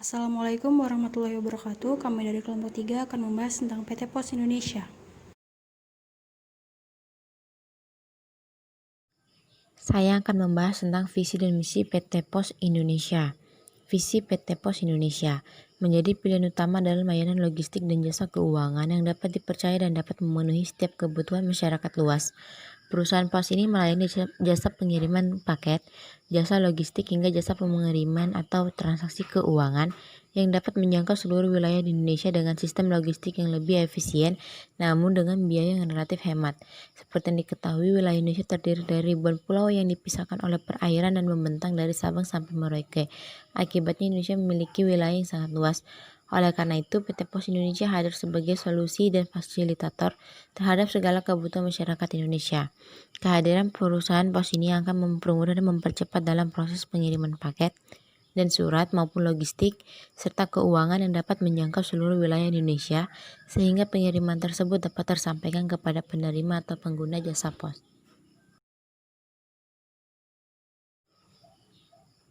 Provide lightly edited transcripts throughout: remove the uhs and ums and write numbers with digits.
Assalamualaikum warahmatullahi wabarakatuh. Kami dari kelompok 3 akan membahas tentang PT Pos Indonesia. Saya akan membahas tentang visi dan misi PT Pos Indonesia. Visi PT Pos Indonesia menjadi pilihan utama dalam layanan logistik dan jasa keuangan yang dapat dipercaya dan dapat memenuhi setiap kebutuhan masyarakat luas. Perusahaan pos ini melayani jasa pengiriman paket, jasa logistik hingga jasa pengiriman atau transaksi keuangan yang dapat menjangkau seluruh wilayah di Indonesia dengan sistem logistik yang lebih efisien namun dengan biaya yang relatif hemat. Seperti yang diketahui, wilayah Indonesia terdiri dari ribuan pulau yang dipisahkan oleh perairan dan membentang dari Sabang sampai Merauke. Akibatnya Indonesia memiliki wilayah yang sangat luas. Oleh karena itu, PT Pos Indonesia hadir sebagai solusi dan fasilitator terhadap segala kebutuhan masyarakat Indonesia. Kehadiran perusahaan pos ini akan mempermudah dan mempercepat dalam proses pengiriman paket dan surat maupun logistik, serta keuangan yang dapat menjangkau seluruh wilayah Indonesia, sehingga pengiriman tersebut dapat tersampaikan kepada penerima atau pengguna jasa pos.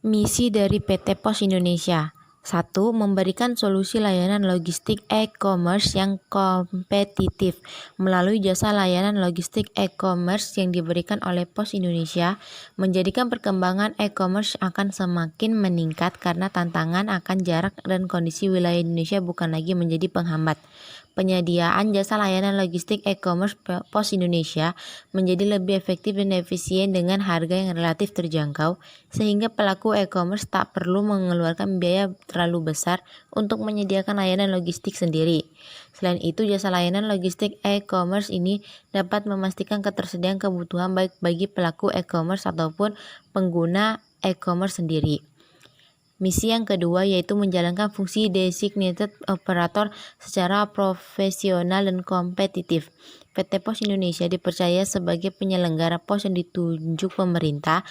Misi dari PT Pos Indonesia. 1. Memberikan solusi layanan logistik e-commerce yang kompetitif. Melalui jasa layanan logistik e-commerce yang diberikan oleh Pos Indonesia, menjadikan perkembangan e-commerce akan semakin meningkat karena tantangan akan jarak dan kondisi wilayah Indonesia bukan lagi menjadi penghambat. Penyediaan jasa layanan logistik e-commerce Pos Indonesia menjadi lebih efektif dan efisien dengan harga yang relatif terjangkau, sehingga pelaku e-commerce tak perlu mengeluarkan biaya terlalu besar untuk menyediakan layanan logistik sendiri. Selain itu, jasa layanan logistik e-commerce ini dapat memastikan ketersediaan kebutuhan baik bagi pelaku e-commerce ataupun pengguna e-commerce sendiri. Misi yang kedua yaitu menjalankan fungsi designated operator secara profesional dan kompetitif. PT Pos Indonesia dipercaya sebagai penyelenggara pos yang ditunjuk pemerintah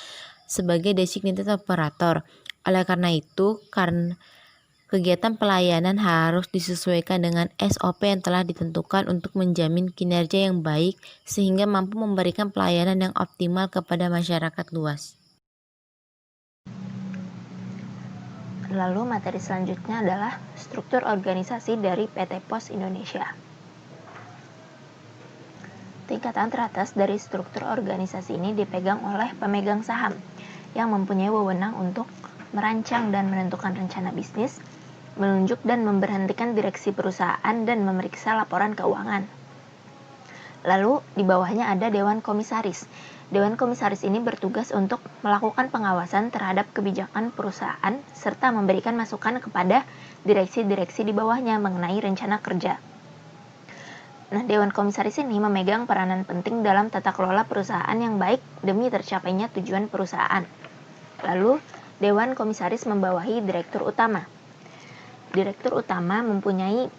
sebagai designated operator. Oleh karena itu, karena kegiatan pelayanan harus disesuaikan dengan SOP yang telah ditentukan untuk menjamin kinerja yang baik sehingga mampu memberikan pelayanan yang optimal kepada masyarakat luas. Lalu materi selanjutnya adalah struktur organisasi dari PT Pos Indonesia. Tingkatan teratas dari struktur organisasi ini dipegang oleh pemegang saham yang mempunyai wewenang untuk merancang dan menentukan rencana bisnis, menunjuk dan memberhentikan direksi perusahaan, dan memeriksa laporan keuangan. Lalu di bawahnya ada Dewan Komisaris. Dewan Komisaris ini bertugas untuk melakukan pengawasan terhadap kebijakan perusahaan serta memberikan masukan kepada direksi-direksi di bawahnya mengenai rencana kerja. Nah, Dewan Komisaris ini memegang peranan penting dalam tata kelola perusahaan yang baik demi tercapainya tujuan perusahaan. Lalu, Dewan Komisaris membawahi Direktur Utama. Direktur Utama mempunyai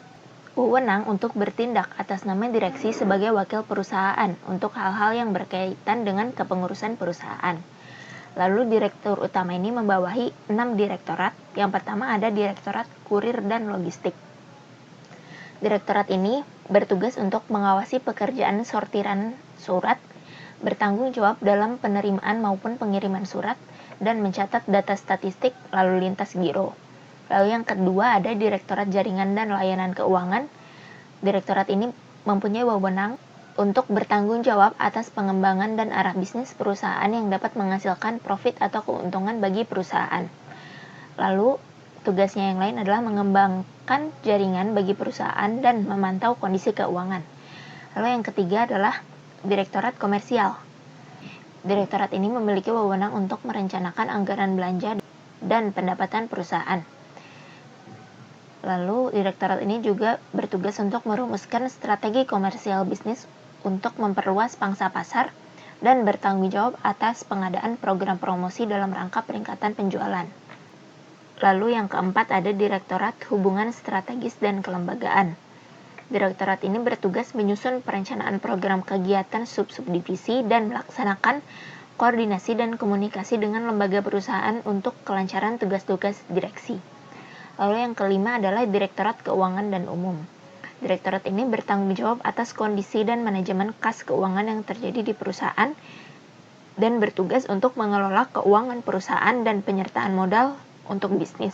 wewenang untuk bertindak atas nama direksi sebagai wakil perusahaan untuk hal-hal yang berkaitan dengan kepengurusan perusahaan. Lalu Direktur Utama ini membawahi 6 direktorat. Yang pertama ada Direktorat Kurir dan Logistik. Direktorat ini bertugas untuk mengawasi pekerjaan sortiran surat, bertanggung jawab dalam penerimaan maupun pengiriman surat, dan mencatat data statistik lalu lintas giro. Lalu yang kedua ada Direktorat Jaringan dan Layanan Keuangan. Direktorat ini mempunyai wewenang untuk bertanggung jawab atas pengembangan dan arah bisnis perusahaan yang dapat menghasilkan profit atau keuntungan bagi perusahaan. Lalu tugasnya yang lain adalah mengembangkan jaringan bagi perusahaan dan memantau kondisi keuangan. Lalu yang ketiga adalah Direktorat Komersial. Direktorat ini memiliki wewenang untuk merencanakan anggaran belanja dan pendapatan perusahaan. Lalu, direktorat ini juga bertugas untuk merumuskan strategi komersial bisnis untuk memperluas pangsa pasar dan bertanggung jawab atas pengadaan program promosi dalam rangka peningkatan penjualan. Lalu yang keempat ada Direktorat Hubungan Strategis dan Kelembagaan. Direktorat ini bertugas menyusun perencanaan program kegiatan sub-subdivisi dan melaksanakan koordinasi dan komunikasi dengan lembaga perusahaan untuk kelancaran tugas-tugas direksi. Lalu yang kelima adalah Direktorat Keuangan dan Umum. Direktorat ini bertanggung jawab atas kondisi dan manajemen kas keuangan yang terjadi di perusahaan dan bertugas untuk mengelola keuangan perusahaan dan penyertaan modal untuk bisnis.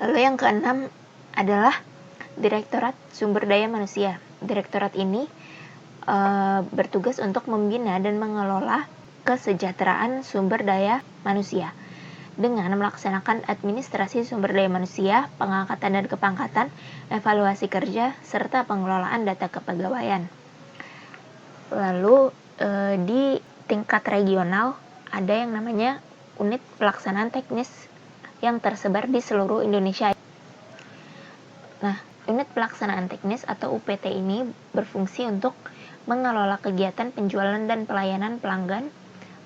Lalu yang keenam adalah Direktorat Sumber Daya Manusia. Direktorat ini bertugas untuk membina dan mengelola kesejahteraan sumber daya manusia dengan melaksanakan administrasi sumber daya manusia, pengangkatan dan kepangkatan, evaluasi kerja, serta pengelolaan data kepegawaian. Lalu di tingkat regional ada yang namanya unit pelaksanaan teknis yang tersebar di seluruh Indonesia. Nah, unit pelaksanaan teknis atau UPT ini berfungsi untuk mengelola kegiatan penjualan dan pelayanan pelanggan,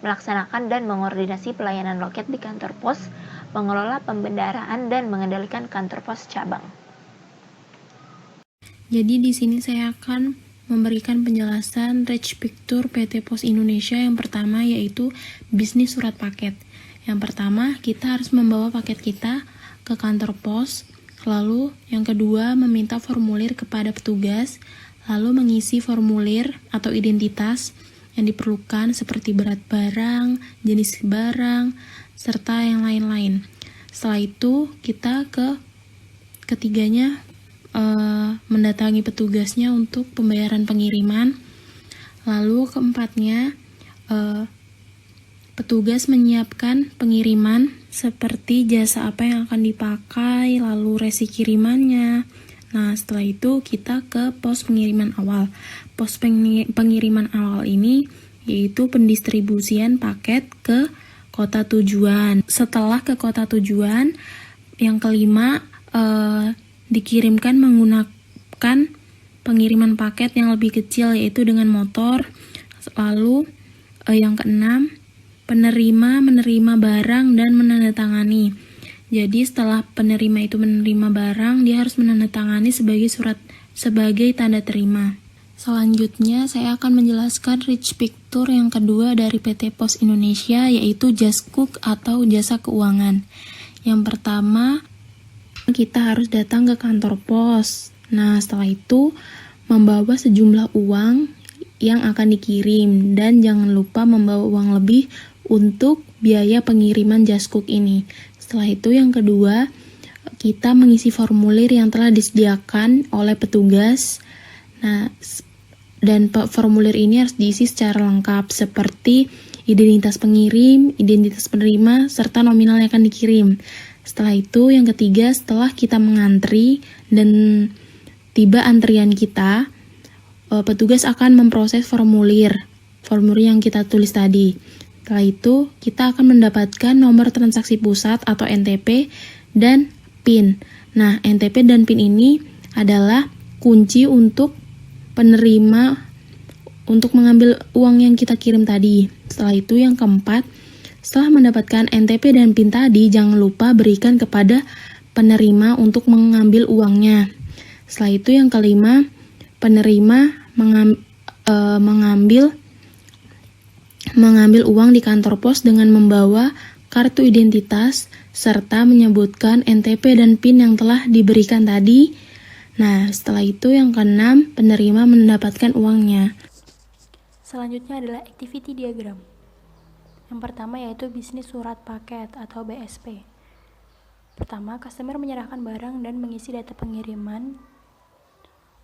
melaksanakan dan mengordinasi pelayanan loket di kantor pos, mengelola pembendaraan dan mengendalikan kantor pos cabang. Jadi di sini saya akan memberikan penjelasan Rich Picture PT Pos Indonesia. Yang pertama yaitu bisnis surat paket. Yang pertama, kita harus membawa paket kita ke kantor pos. Lalu yang kedua, meminta formulir kepada petugas, lalu mengisi formulir atau identitas yang diperlukan seperti berat barang, jenis barang, serta yang lain-lain. Setelah itu, kita ketiganya mendatangi petugasnya untuk pembayaran pengiriman. Lalu keempatnya, petugas menyiapkan pengiriman seperti jasa apa yang akan dipakai, lalu resi kirimannya. Nah, setelah itu kita ke pos pengiriman awal. Pos pengiriman awal ini yaitu pendistribusian paket ke kota tujuan. Setelah ke kota tujuan, yang kelima dikirimkan menggunakan pengiriman paket yang lebih kecil yaitu dengan motor. Lalu yang keenam, penerima menerima barang dan menandatangani. Jadi setelah penerima itu menerima barang, dia harus menandatangani sebagai tanda terima. Selanjutnya saya akan menjelaskan Rich Picture yang kedua dari PT Pos Indonesia, yaitu Jascook atau jasa keuangan. Yang pertama, kita harus datang ke kantor pos. Nah, setelah itu membawa sejumlah uang yang akan dikirim dan jangan lupa membawa uang lebih untuk biaya pengiriman Jascook ini. Setelah itu yang kedua, kita mengisi formulir yang telah disediakan oleh petugas. Nah, dan formulir ini harus diisi secara lengkap seperti identitas pengirim, identitas penerima, serta nominal yang akan dikirim. Setelah itu yang ketiga, setelah kita mengantri dan tiba antrian kita, petugas akan memproses formulir yang kita tulis tadi. Setelah itu, kita akan mendapatkan nomor transaksi pusat atau NTP dan PIN. Nah, NTP dan PIN ini adalah kunci untuk penerima untuk mengambil uang yang kita kirim tadi. Setelah itu, yang keempat, setelah mendapatkan NTP dan PIN tadi, jangan lupa berikan kepada penerima untuk mengambil uangnya. Setelah itu, yang kelima, penerima mengambil uang di kantor pos dengan membawa kartu identitas serta menyebutkan NTP dan PIN yang telah diberikan tadi. Nah, setelah itu yang keenam, penerima mendapatkan uangnya. Selanjutnya adalah activity diagram. Yang pertama yaitu bisnis surat paket atau BSP. Pertama, customer menyerahkan barang dan mengisi data pengiriman.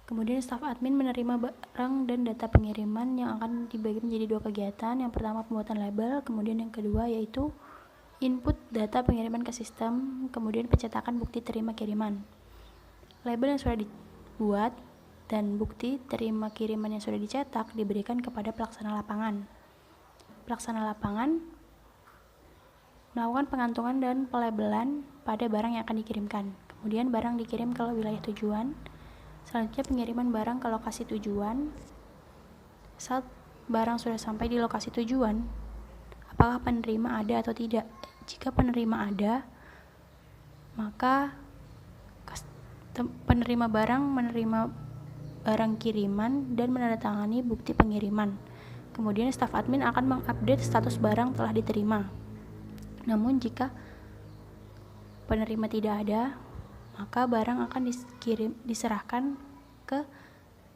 Kemudian staf admin menerima barang dan data pengiriman yang akan dibagi menjadi dua kegiatan. Yang pertama pembuatan label, kemudian yang kedua yaitu input data pengiriman ke sistem, kemudian pencetakan bukti terima kiriman. Label yang sudah dibuat dan bukti terima kiriman yang sudah dicetak diberikan kepada pelaksana lapangan. Pelaksana lapangan melakukan pengantungan dan pelabelan pada barang yang akan dikirimkan. Kemudian barang dikirim ke wilayah tujuan. Selanjutnya pengiriman barang ke lokasi tujuan. Saat barang sudah sampai di lokasi tujuan, apakah penerima ada atau tidak? Jika penerima ada, maka penerima barang menerima barang kiriman dan menandatangani bukti pengiriman. Kemudian staf admin akan mengupdate status barang telah diterima. Namun jika penerima tidak ada, maka barang akan diserahkan ke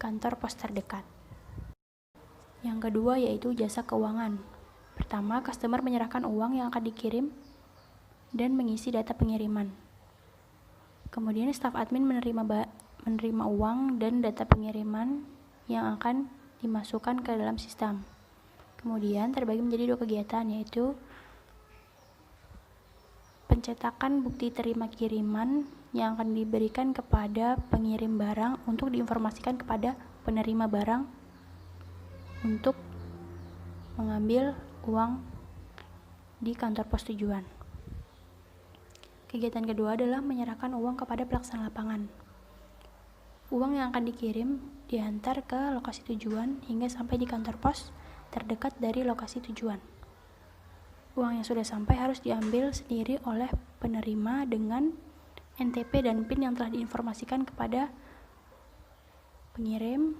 kantor pos terdekat. Yang kedua yaitu jasa keuangan. Pertama, customer menyerahkan uang yang akan dikirim dan mengisi data pengiriman. Kemudian staf admin menerima uang dan data pengiriman yang akan dimasukkan ke dalam sistem. Kemudian terbagi menjadi 2 kegiatan, yaitu pencetakan bukti terima kiriman yang akan diberikan kepada pengirim barang untuk diinformasikan kepada penerima barang untuk mengambil uang di kantor pos tujuan. Kegiatan kedua adalah menyerahkan uang kepada pelaksana lapangan. Uang yang akan dikirim diantar ke lokasi tujuan hingga sampai di kantor pos terdekat dari lokasi tujuan. Uang yang sudah sampai harus diambil sendiri oleh penerima dengan NTP dan PIN yang telah diinformasikan kepada pengirim.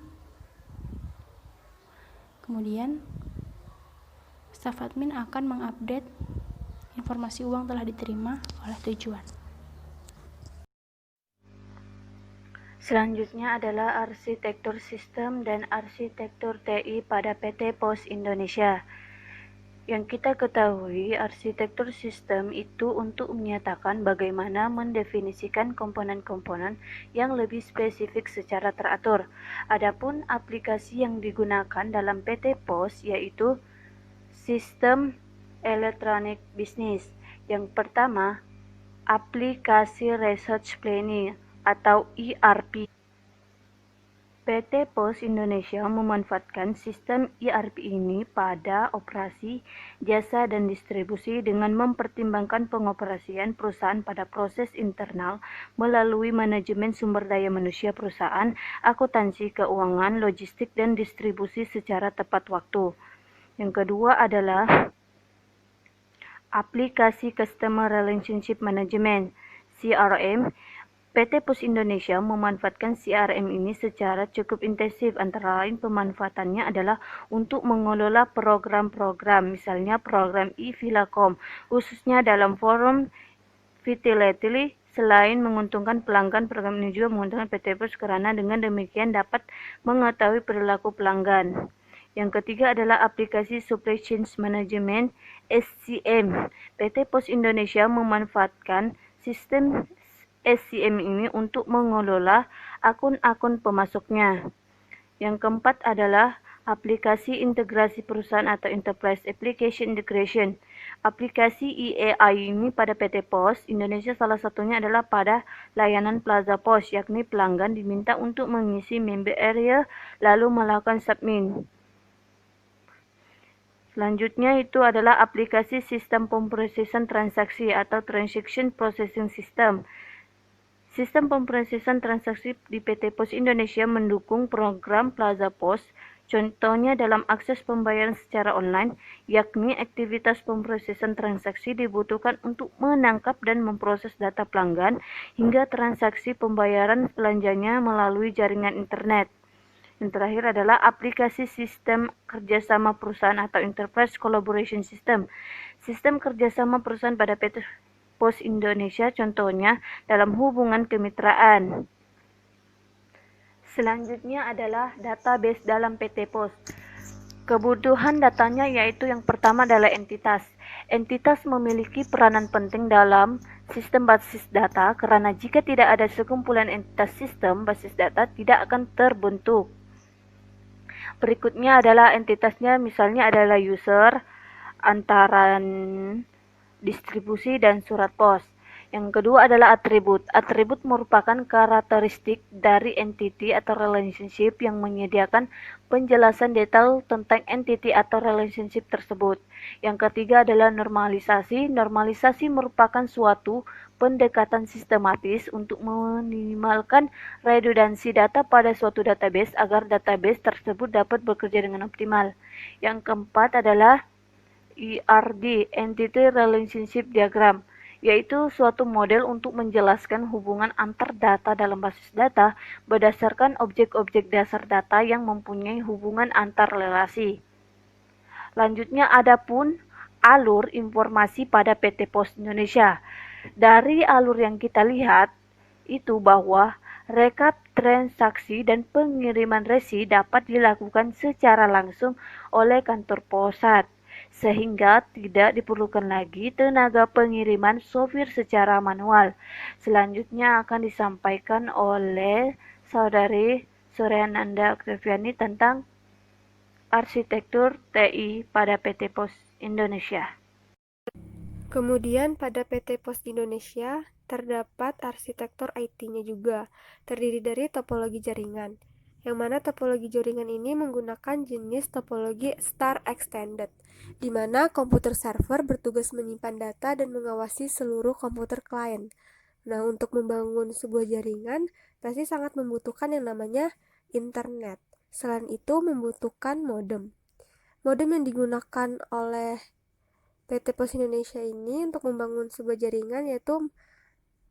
Kemudian staf admin akan mengupdate informasi uang telah diterima oleh tujuan. Selanjutnya adalah arsitektur sistem dan arsitektur TI pada PT Pos Indonesia. Yang kita ketahui, arsitektur sistem itu untuk menyatakan bagaimana mendefinisikan komponen-komponen yang lebih spesifik secara teratur. Adapun aplikasi yang digunakan dalam PT Pos yaitu sistem elektronik bisnis. Yang pertama, aplikasi research planning atau ERP. PT Pos Indonesia memanfaatkan sistem ERP ini pada operasi, jasa, dan distribusi dengan mempertimbangkan pengoperasian perusahaan pada proses internal melalui manajemen sumber daya manusia perusahaan, akuntansi, keuangan, logistik, dan distribusi secara tepat waktu. Yang kedua adalah aplikasi Customer Relationship Management (CRM). PT Pos Indonesia memanfaatkan CRM ini secara cukup intensif, antara lain pemanfaatannya adalah untuk mengelola program-program, misalnya program e-Vilacom, khususnya dalam forum Fidelity. Selain menguntungkan pelanggan, program ini juga menguntungkan PT Pos karena dengan demikian dapat mengetahui perilaku pelanggan. Yang ketiga adalah aplikasi Supply Chain Management (SCM). PT Pos Indonesia memanfaatkan sistem SCM ini untuk mengelola akun-akun pemasoknya. Yang keempat adalah aplikasi integrasi perusahaan atau Enterprise Application Integration. Aplikasi EAI ini pada PT Pos Indonesia salah satunya adalah pada layanan Plaza Pos, yakni pelanggan diminta untuk mengisi member area lalu melakukan submit. Selanjutnya itu adalah aplikasi sistem pemrosesan transaksi atau Transaction Processing System. Sistem pemrosesan transaksi di PT Pos Indonesia mendukung program Plaza Pos, contohnya dalam akses pembayaran secara online, yakni aktivitas pemrosesan transaksi dibutuhkan untuk menangkap dan memproses data pelanggan hingga transaksi pembayaran belanjanya melalui jaringan internet. Yang terakhir adalah aplikasi sistem kerjasama perusahaan atau Enterprise Collaboration System. Sistem kerjasama perusahaan pada PT Pos Indonesia contohnya dalam hubungan kemitraan. Selanjutnya adalah database dalam PT Pos. Kebutuhan datanya yaitu yang pertama adalah entitas. Entitas memiliki peranan penting dalam sistem basis data karena jika tidak ada sekumpulan entitas, sistem basis data tidak akan terbentuk. Berikutnya adalah entitasnya, misalnya adalah user, antaran distribusi, dan surat pos. Yang kedua adalah atribut. Atribut merupakan karakteristik dari entity atau relationship yang menyediakan penjelasan detail tentang entity atau relationship tersebut. Yang ketiga adalah normalisasi. Normalisasi merupakan suatu pendekatan sistematis untuk meminimalkan redundansi data pada suatu database agar database tersebut dapat bekerja dengan optimal. Yang keempat adalah ERD, Entity Relationship Diagram, yaitu suatu model untuk menjelaskan hubungan antar data dalam basis data berdasarkan objek-objek dasar data yang mempunyai hubungan antar relasi. Lanjutnya adapun alur informasi pada PT Pos Indonesia. Dari alur yang kita lihat itu bahwa rekap transaksi dan pengiriman resi dapat dilakukan secara langsung oleh kantor pusat. sehingga tidak diperlukan lagi tenaga pengiriman software secara manual. Selanjutnya akan disampaikan oleh Saudari Suryananda Oktaviani tentang arsitektur TI pada PT Pos Indonesia. Kemudian pada PT Pos Indonesia terdapat arsitektur IT-nya juga, terdiri dari topologi jaringan, yang mana topologi jaringan ini menggunakan jenis topologi Star Extended, di mana komputer server bertugas menyimpan data dan mengawasi seluruh komputer klien. Nah, untuk membangun sebuah jaringan, pasti sangat membutuhkan yang namanya internet. Selain itu, membutuhkan modem. Modem yang digunakan oleh PT Pos Indonesia ini untuk membangun sebuah jaringan yaitu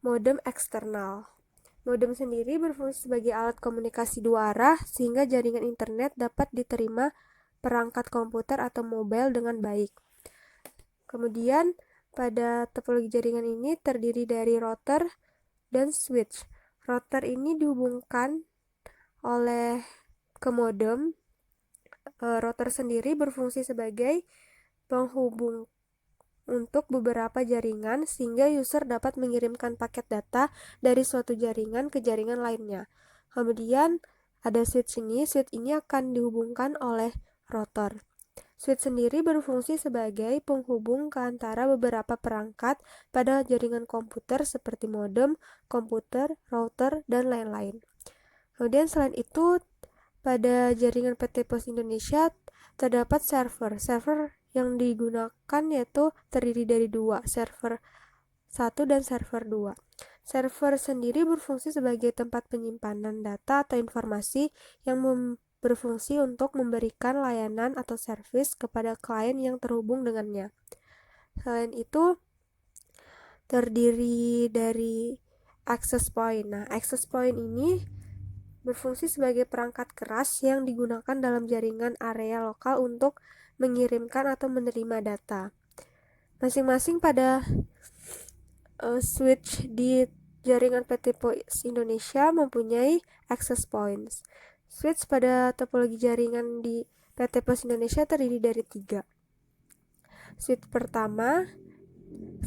modem eksternal. Modem sendiri berfungsi sebagai alat komunikasi dua arah sehingga jaringan internet dapat diterima perangkat komputer atau mobile dengan baik. Kemudian pada topologi jaringan ini terdiri dari router dan switch. Router ini dihubungkan oleh ke modem. Router sendiri berfungsi sebagai penghubung untuk beberapa jaringan sehingga user dapat mengirimkan paket data dari suatu jaringan ke jaringan lainnya. Kemudian ada switch ini akan dihubungkan oleh router. Switch sendiri berfungsi sebagai penghubung ke antara beberapa perangkat pada jaringan komputer seperti modem, komputer, router, dan lain-lain. Kemudian selain itu, pada jaringan PT Pos Indonesia terdapat server. Server yang digunakan yaitu terdiri dari dua, server 1 dan server 2. Server sendiri berfungsi sebagai tempat penyimpanan data atau informasi yang berfungsi untuk memberikan layanan atau servis kepada klien yang terhubung dengannya. Selain itu, terdiri dari access point. Nah, access point ini berfungsi sebagai perangkat keras yang digunakan dalam jaringan area lokal untuk mengirimkan atau menerima data. Masing-masing pada switch di jaringan PT Pos Indonesia mempunyai access points. Switch pada topologi jaringan di PT Pos Indonesia terdiri dari 3. Switch pertama,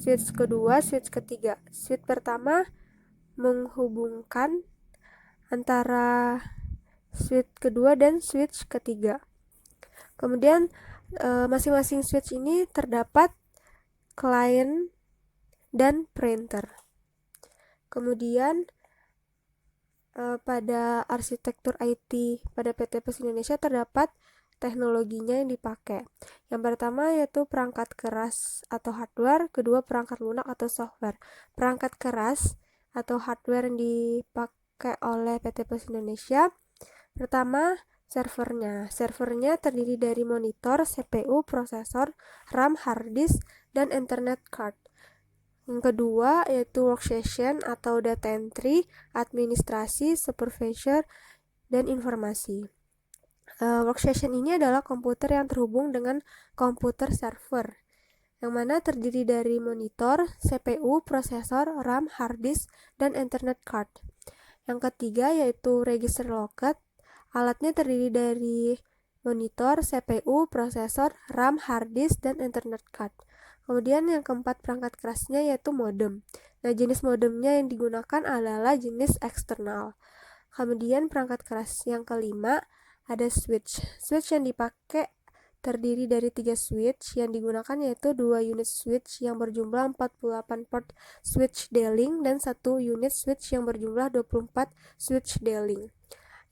switch kedua, switch ketiga. Switch pertama menghubungkan antara switch kedua dan switch ketiga. Kemudian masing-masing switch ini terdapat client dan printer. Kemudian pada arsitektur IT pada PT Pos Indonesia terdapat teknologinya yang dipakai. Yang pertama yaitu perangkat keras atau hardware, kedua perangkat lunak atau software. Perangkat keras atau hardware yang dipakai oleh PT Pos Indonesia, pertama servernya. Servernya terdiri dari monitor, CPU, prosesor, RAM, hard disk, dan Ethernet card. Yang kedua yaitu workstation atau data entry, administrasi, supervisor, dan informasi. Workstation ini adalah komputer yang terhubung dengan komputer server, yang mana terdiri dari monitor, CPU, prosesor, RAM, hard disk, dan Ethernet card. Yang ketiga yaitu register locket. Alatnya terdiri dari monitor, CPU, prosesor, RAM, hard disk, dan Ethernet card. Kemudian yang keempat perangkat kerasnya yaitu modem. Nah, jenis modemnya yang digunakan adalah jenis eksternal. Kemudian perangkat keras yang kelima ada switch. Switch yang dipakai terdiri dari 3 switch yang digunakan yaitu 2 unit switch yang berjumlah 48 port switch D-Link dan 1 unit switch yang berjumlah 24 switch D-Link.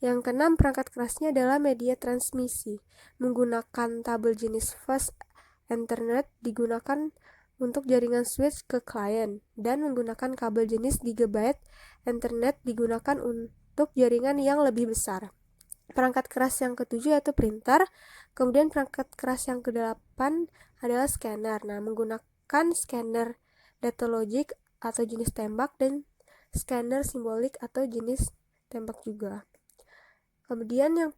Yang keenam perangkat kerasnya adalah media transmisi. Menggunakan tabel jenis fast Ethernet digunakan untuk jaringan switch ke klien dan menggunakan kabel jenis Gigabit Ethernet digunakan untuk jaringan yang lebih besar. Perangkat keras yang ketujuh yaitu printer. Kemudian perangkat keras yang kedelapan adalah scanner. Nah, menggunakan scanner data logic atau jenis tembak dan scanner simbolik atau jenis tembak juga. Kemudian yang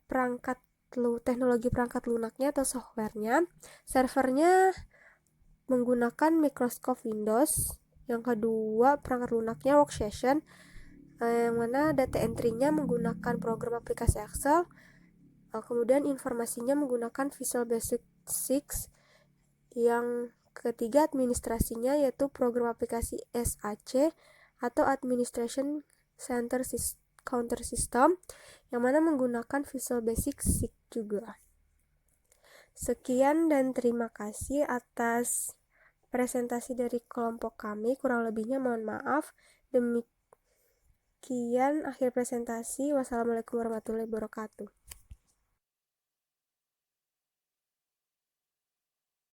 teknologi perangkat lunaknya atau softwarenya, servernya menggunakan Microsoft Windows. Yang kedua perangkat lunaknya workstation, yang mana data entry-nya menggunakan program aplikasi Excel. Kemudian informasinya menggunakan Visual Basic 6. Yang ketiga administrasinya yaitu program aplikasi SAC atau Administration Center Counter System yang mana menggunakan Visual Basic SIG juga. Sekian dan terima kasih atas presentasi dari kelompok kami, kurang lebihnya mohon maaf. Demikian akhir presentasi. Wassalamualaikum warahmatullahi wabarakatuh.